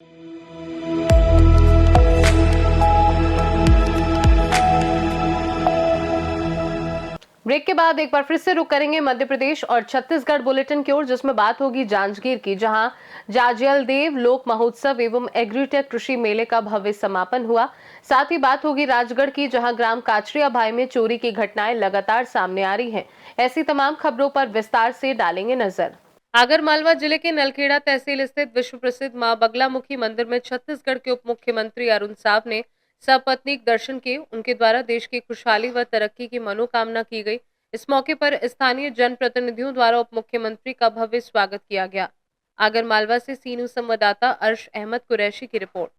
Break के बाद एक बार फिर से रुक करेंगे मध्य प्रदेश और छत्तीसगढ़ बुलेटिन की ओर, जिसमें बात होगी जांजगीर की, जहां जाज्यल देव लोक महोत्सव एवं एग्रीटेक कृषि मेले का भव्य समापन हुआ। साथ ही बात होगी राजगढ़ की, जहां ग्राम काचरिया भाई में चोरी की घटनाएं लगातार सामने आ रही हैं। ऐसी तमाम खबरों पर विस्तार से डालेंगे नजर। आगरमालवा जिले के नलखेड़ा तहसील स्थित विश्व प्रसिद्ध मां बगलामुखी मंदिर में छत्तीसगढ़ के उप मुख्यमंत्री अरुण साव ने सपत्नीक दर्शन किए। उनके द्वारा देश की खुशहाली व तरक्की की मनोकामना की गई। इस मौके पर स्थानीय जनप्रतिनिधियों द्वारा उप मुख्यमंत्री का भव्य स्वागत किया गया। आगरमालवा से सीनू संवाददाता अर्श अहमद कुरैशी की रिपोर्ट।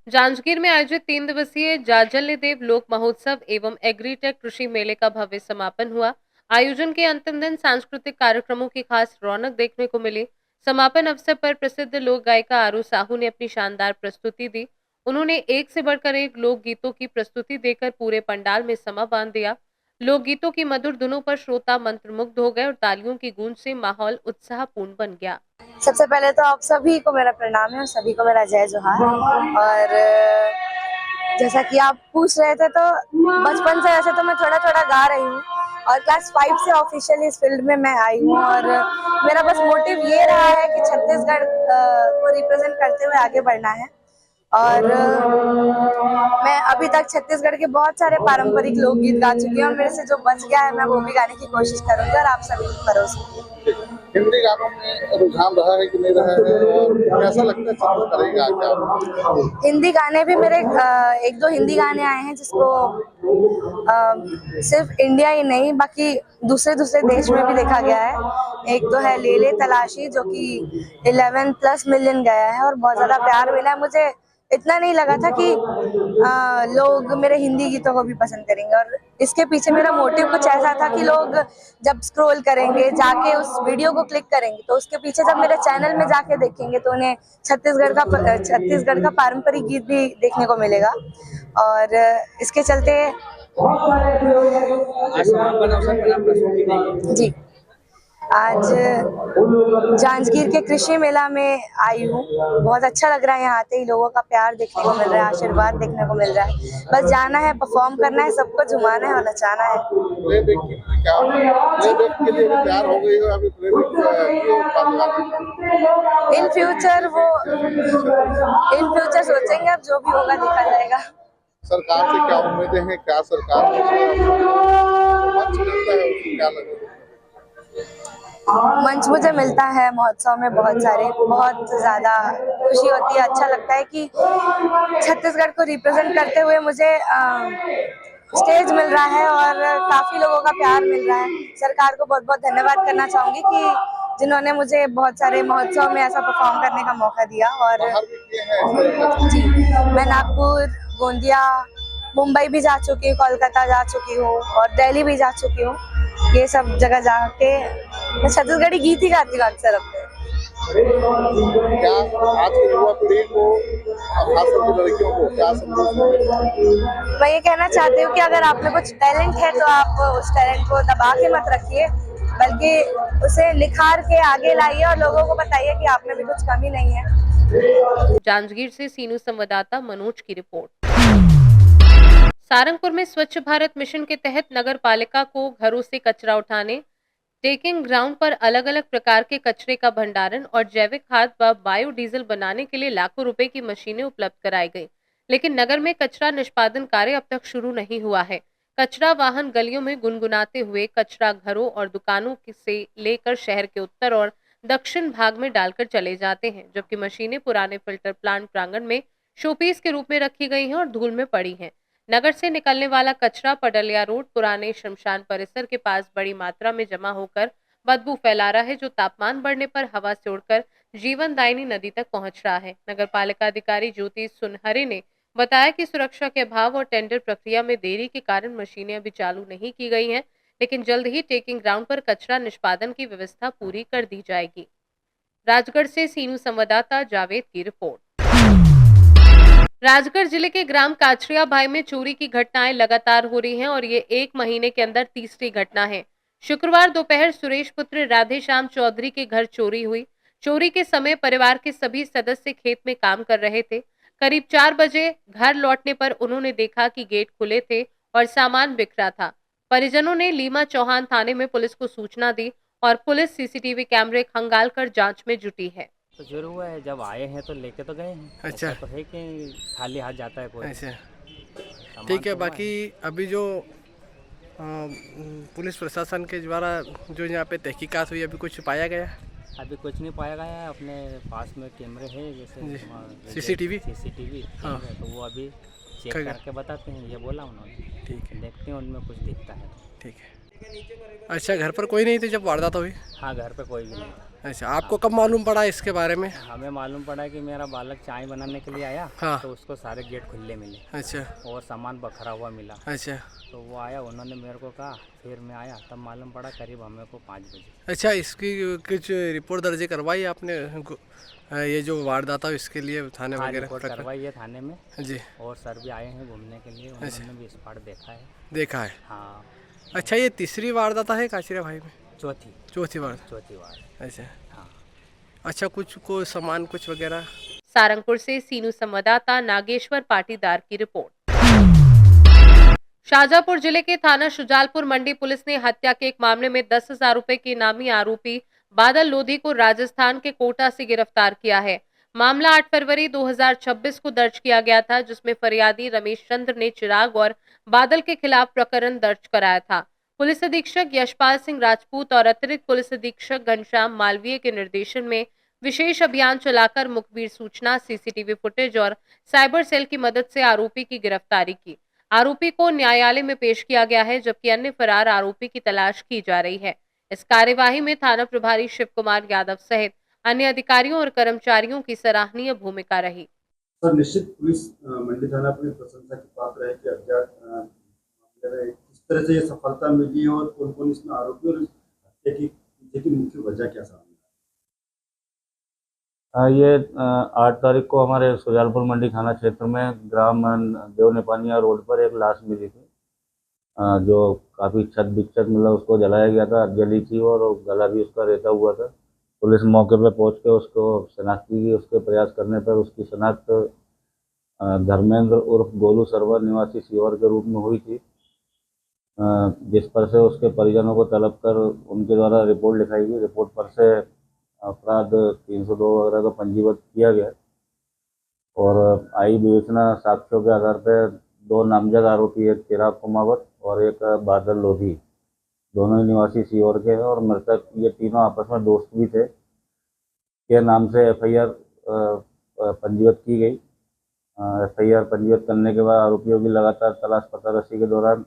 जांजगीर में आयोजित 3 दिवसीय जाज्यल देव लोक महोत्सव एवं एग्रीटेक कृषि मेले का भव्य समापन हुआ। आयोजन के अंतिम दिन सांस्कृतिक कार्यक्रमों की खास रौनक देखने को मिली। समापन अवसर पर प्रसिद्ध लोक गायिका आरू साहू ने अपनी शानदार प्रस्तुति दी। उन्होंने एक से बढ़कर एक लोकगीतों की प्रस्तुति देकर पूरे पंडाल में समा बांध दिया। लोकगीतों की मधुर धुनों पर श्रोता मंत्रमुग्ध हो गए और तालियों की गूंज से माहौल उत्साहपूर्ण बन गया। सबसे पहले तो आप सभी को मेरा प्रणाम है और सभी को मेरा जय जोहार। और जैसा कि आप पूछ रहे थे, तो बचपन से वैसे तो मैं थोड़ा थोड़ा गा रही हूँ और क्लास 5 से ऑफिशियली इस फील्ड में मैं आई हूँ। और मेरा बस मोटिव ये रहा है कि छत्तीसगढ़ को रिप्रेजेंट करते हुए आगे बढ़ना है। और मैं अभी तक छत्तीसगढ़ के बहुत सारे पारंपरिक लोकगीत गा चुकी हूँ और मेरे से जो बच गया है मैं वो भी गाने की कोशिश करूंगी और आप सभी के भरोसे। हिंदी गानों में रुझान रहा है कि नहीं रहा है, और कैसा लगता है छत्तीस करेगा क्या? हिंदी गाने भी मेरे एक दो हिंदी गाने आए हैं जिसको सिर्फ इंडिया ही नहीं बाकी दूसरे देश में भी देखा गया है। एक तो है ले ले तलाशी जो कि 11+ मिलियन गया है और बहुत ज्यादा प्यार मिला है। मुझे इतना नहीं लगा था कि लोग मेरे हिंदी गीतों को भी पसंद करेंगे, और इसके पीछे मेरा मोटिव कुछ ऐसा था कि लोग जब स्क्रॉल करेंगे, जाके उस वीडियो को क्लिक करेंगे, तो उसके पीछे जब मेरे चैनल में जाके देखेंगे तो उन्हें छत्तीसगढ़ का पारंपरिक गीत भी देखने को मिलेगा। और इसके चलते जी आज जांजगीर के कृषि मेला में आई हूँ। बहुत अच्छा लग रहा है, यहाँ आते ही लोगों का प्यार देखने को मिल रहा है, आशीर्वाद देखने को मिल रहा है। बस जाना है, परफॉर्म करना है, सबको झुमाना है और नचाना है। इन फ्यूचर सोचेंगे, अब जो भी होगा देखा जाएगा। सरकार से क्या उम्मीदें हैं? क्या सरकार मंच मुझे मिलता है महोत्सव में बहुत ज्यादा खुशी होती है। अच्छा लगता है कि छत्तीसगढ़ को रिप्रेजेंट करते हुए मुझे स्टेज मिल रहा है और काफी लोगों का प्यार मिल रहा है। सरकार को बहुत बहुत धन्यवाद करना चाहूंगी कि जिन्होंने मुझे बहुत सारे महोत्सव में ऐसा परफॉर्म करने का मौका दिया। और जी मैं नागपुर, गोंदिया, मुंबई भी जा चुकी हूँ, कोलकाता जा चुकी हूँ और दिल्ली भी जा चुकी हूँ। ये सब जगह जाके मैं छत्तीसगढ़ी गीत ही गाती हूँ अक्सर अपने। क्या आज की युवा पीढ़ी को, खासकर लड़कियों को क्या संदेश? मैं ये कहना चाहती हूँ कि अगर आप में कुछ टैलेंट है तो आप उस टैलेंट को दबा के मत रखिए, बल्कि उसे निखार के आगे लाइए और लोगों को बताइए कि आप में भी कुछ कमी नहीं है। जांजगीर से सीनू संवाददाता मनोज की रिपोर्ट। सारंगपुर में स्वच्छ भारत मिशन के तहत नगर पालिका को घरों से कचरा उठाने, टेकिंग ग्राउंड पर अलग अलग प्रकार के कचरे का भंडारण और जैविक खाद व बायोडीजल बनाने के लिए लाखों रुपए की मशीनें उपलब्ध कराई गई। लेकिन नगर में कचरा निष्पादन कार्य अब तक शुरू नहीं हुआ है। कचरा वाहन गलियों में गुनगुनाते हुए कचरा घरों और दुकानों से लेकर शहर के उत्तर और दक्षिण भाग में डालकर चले जाते हैं, जबकि मशीनें पुराने फिल्टर प्लांट प्रांगण में शोपीस के रूप में रखी गई हैं और धूल में पड़ी हैं। नगर से निकलने वाला कचरा पडलिया रोड, पुराने शमशान परिसर के पास बड़ी मात्रा में जमा होकर बदबू फैला रहा है, जो तापमान बढ़ने पर हवा से उड़कर जीवनदायिनी नदी तक पहुंच रहा है। नगर पालिका अधिकारी ज्योति सुनहरे ने बताया कि सुरक्षा के अभाव और टेंडर प्रक्रिया में देरी के कारण मशीनें अभी चालू नहीं की गई हैं, लेकिन जल्द ही टेकिंग ग्राउंड पर कचरा निष्पादन की व्यवस्था पूरी कर दी जाएगी। राजगढ़ से सीनू संवाददाता जावेद की रिपोर्ट। राजगढ़ जिले के ग्राम काचरिया भाई में चोरी की घटनाएं लगातार हो रही हैं और ये 1 महीने के अंदर तीसरी घटना है। शुक्रवार दोपहर सुरेश पुत्र राधेश्याम चौधरी के घर चोरी हुई। चोरी के समय परिवार के सभी सदस्य खेत में काम कर रहे थे। करीब 4 बजे घर लौटने पर उन्होंने देखा कि गेट खुले थे और सामान बिखरा था। परिजनों ने लीमा चौहान थाने में पुलिस को सूचना दी और पुलिस सीसीटीवी कैमरे खंगालकर जांच में जुटी है। तो शुरू हुआ है, जब आए हैं तो लेके तो गए हैं। अच्छा। ऐसा तो है कि खाली हाथ जाता है कोई। अच्छा, सामान ठीक है। तो हुआ बाकी अभी जो पुलिस प्रशासन के द्वारा जो यहाँ पे तहकीकात हुई, अभी कुछ पाया गया? अभी कुछ नहीं पाया गया है। अपने पास में कैमरे हैं, जैसे जी। सीसीटीवी? हाँ। कैमरे, तो वो अभी चेक खैर। करके बताते हैं, ये बोला उन्होंने। ठीक है, देखते हैं उनमें कुछ दिखता है। ठीक है। अच्छा, घर पर कोई नहीं थे जब वारदात हुई? हाँ, घर पे कोई भी नहीं था। अच्छा, आपको कब मालूम पड़ा इसके बारे में? हमें मालूम पड़ा कि मेरा बालक चाय बनाने के लिए आया, हाँ। तो उसको सारे गेट खुले मिले अच्छा। और सामान बखरा हुआ मिला। अच्छा। तो वो आया, उन्होंने मेरे को कहा, फिर मैं आया, तब मालूम पड़ा करीब हमें को 5 बजे। अच्छा, इसकी कुछ रिपोर्ट दर्ज करवाई आपने? ये जो वारदात हुआ इसके लिए थाने हाँ, वगैरह रिपोर्ट करवाई है थाने में। जी। और सर भी आए हैं घूमने के लिए, उन्होंने भी स्पॉट देखा है। देखा है? हाँ। अच्छा, ये तीसरी वारदात है काचिरा भाई में? चौथी वारदात। चौथी बार। अच्छा। हाँ। अच्छा, कुछ को सामान कुछ वगैरह? सारंगपुर से सीनू संवाददाता नागेश्वर पाटीदार की रिपोर्ट। शाजापुर जिले के थाना शुजालपुर मंडी पुलिस ने हत्या के एक मामले में 10,000 रुपए के इनामी आरोपी बादल लोधी को राजस्थान के कोटा से गिरफ्तार किया है। मामला 8 फरवरी 2026 को दर्ज किया गया था, जिसमें फरियादी रमेश चंद्र ने चिराग और बादल के खिलाफ प्रकरण दर्ज कराया था। पुलिस अधीक्षक यशपाल सिंह राजपूत और अतिरिक्त पुलिस अधीक्षक घनश्याम मालवीय के निर्देशन में विशेष अभियान चलाकर मुखबिर सूचना, सीसीटीवी फुटेज और साइबर सेल की मदद से आरोपी की गिरफ्तारी की। आरोपी को न्यायालय में पेश किया गया है, जबकि अन्य फरार आरोपी की तलाश की जा रही है। इस कार्यवाही में थाना प्रभारी शिव कुमार यादव सहित अन्य अधिकारियों और कर्मचारियों की सराहनीय भूमिका रही। सर, निश्चित पुलिस मंडी थाना पुलिस प्रशंसा की पात्र है कि अज्ञात मामले में किस तरह से ये सफलता मिली है और कौन कौन इसमें आरोपी और इस हत्या की पीछे की मुख्य वजह क्या सामने ये 8 तारीख को हमारे सुजालपुर मंडी थाना क्षेत्र में ग्राम देव नेपानिया रोड पर एक लाश मिली थी, जो काफ़ी छत बिच्छत, मतलब उसको जलाया गया था, जली थी और गला भी उसका रेता हुआ था। पुलिस मौके पर पहुंच के उसको शनाख्ती की, उसके प्रयास करने पर उसकी शनाख्त धर्मेंद्र उर्फ गोलू सरवर निवासी सीवर के रूप में हुई थी, जिस पर से उसके परिजनों को तलब कर उनके द्वारा रिपोर्ट लिखाई गई। रिपोर्ट पर से अपराध 302 वगैरह को पंजीबद्ध किया गया और आई विवेचना साक्ष्यों के आधार पर 2 नामजद आरोपी, एक चिराग कुमावत और एक बादल लोधी, दोनों ही निवासी सीहोर के हैं और मृतक ये तीनों आपस में दोस्त भी थे, के नाम से एफआईआर पंजीबद्ध की गई। एफआईआर पंजीबद्ध करने के बाद आरोपियों की लगातार तलाश पतारसी के दौरान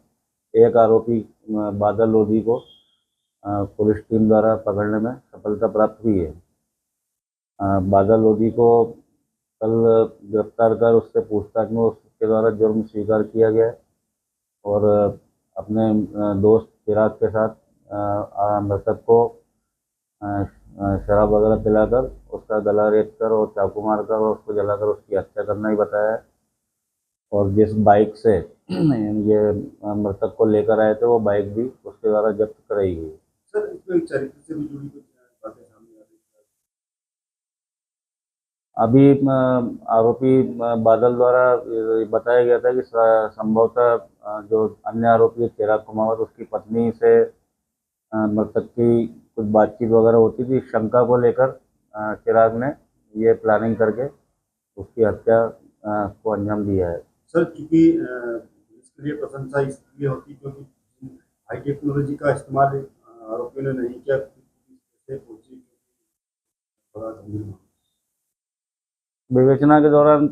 एक आरोपी बादल लोधी को पुलिस टीम द्वारा पकड़ने में सफलता प्राप्त हुई है। बादल लोधी को कल गिरफ्तार कर उससे पूछताछ में उसके द्वारा जुर्म स्वीकार किया गया और अपने दोस्त चिराग के साथ मृतक को शराब वगैरह पिलाकर उसका गला रेत कर और चाकू मारकर और उसको जलाकर उसकी हत्या करना ही बताया है। और जिस बाइक से ये मृतक को लेकर आए थे, वो बाइक भी उसके द्वारा जब्त कराई गई। सर, इसमें चरित्र से भी जुड़ी कुछ बातें सामने आ रही हैं? अभी आरोपी बादल द्वारा बताया गया था कि संभवतः जो अन्य आरोपी चिराग कुमावत, उसकी पत्नी से मृतक की कुछ बातचीत वगैरह होती थी। शंका को लेकर चिराग ने ये प्लानिंग करके उसकी हत्या को अंजाम दिया है। सर, क्योंकि इसके लिए प्रशंसा इसलिए होती क्योंकि हाई टेक्नोलॉजी का इस्तेमाल आरोपियों ने नहीं किया, कैसे पहुंची बड़ा गंभीर मामला। विवेचना के दौरान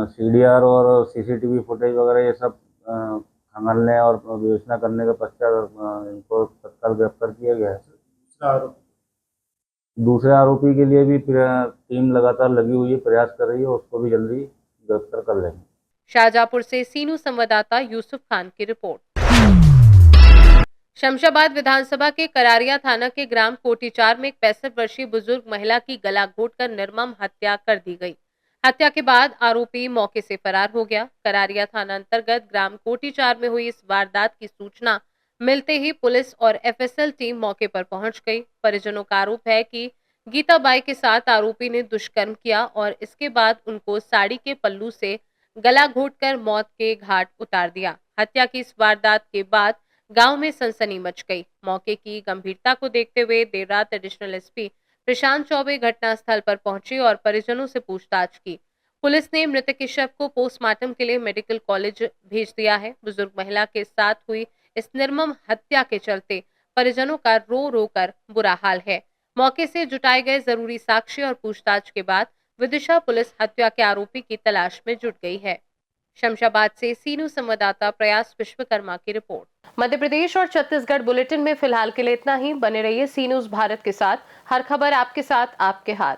सीडीआर और सीसीटीवी फुटेज वगैरह ये सब खंगालने और विवेचना करने के पश्चात इनको तत्काल गिरफ्तार किया गया है। दूसरे आरोपी के लिए भी टीम लगातार लगी हुई है, प्रयास कर रही है, उसको भी जल्दी गिरफ्तार कर लेंगे। शाजापुर से सीनू संवाददाता यूसुफ खान की रिपोर्ट। शमशाबाद विधानसभा के करारिया थाना के ग्राम कोटीचार में एक 65 वर्षीय बुजुर्ग महिला की गला घोंटकर निर्मम हत्या कर दी गई। हत्या के बाद आरोपी मौके से फरार हो गया। करारिया थाना अंतर्गत ग्राम कोटीचार में हुई इस वारदात की सूचना मिलते ही पुलिस और एफएसएल टीम मौके पर पहुंच गई। परिजनों का आरोप है कि गीताबाई के साथ आरोपी ने दुष्कर्म किया और इसके बाद उनको साड़ी के पल्लू से गला घोंटकर मौत के घाट उतार दिया। हत्या की इस वारदात के बाद गांव में सनसनी मच गई। मौके की गंभीरता को देखते हुए देर रात एडिशनल एसपी प्रशांत चौबे घटनास्थल पर पहुंचे और परिजनों से पूछताछ की। पुलिस ने मृतक के शव को पोस्टमार्टम के लिए मेडिकल कॉलेज भेज दिया है। बुजुर्ग महिला के साथ हुई इस निर्मम हत्या के चलते परिजनों का रो रो कर बुरा हाल है। मौके से जुटाए गए जरूरी साक्ष्य और पूछताछ के बाद विदिशा पुलिस हत्या के आरोपी की तलाश में जुट गई है। शमशाबाद से सी न्यूज संवाददाता प्रयास विश्वकर्मा की रिपोर्ट। मध्य प्रदेश और छत्तीसगढ़ बुलेटिन में फिलहाल के लिए इतना ही। बने रहिए सी न्यूज भारत के साथ। हर खबर आपके साथ, आपके हाथ।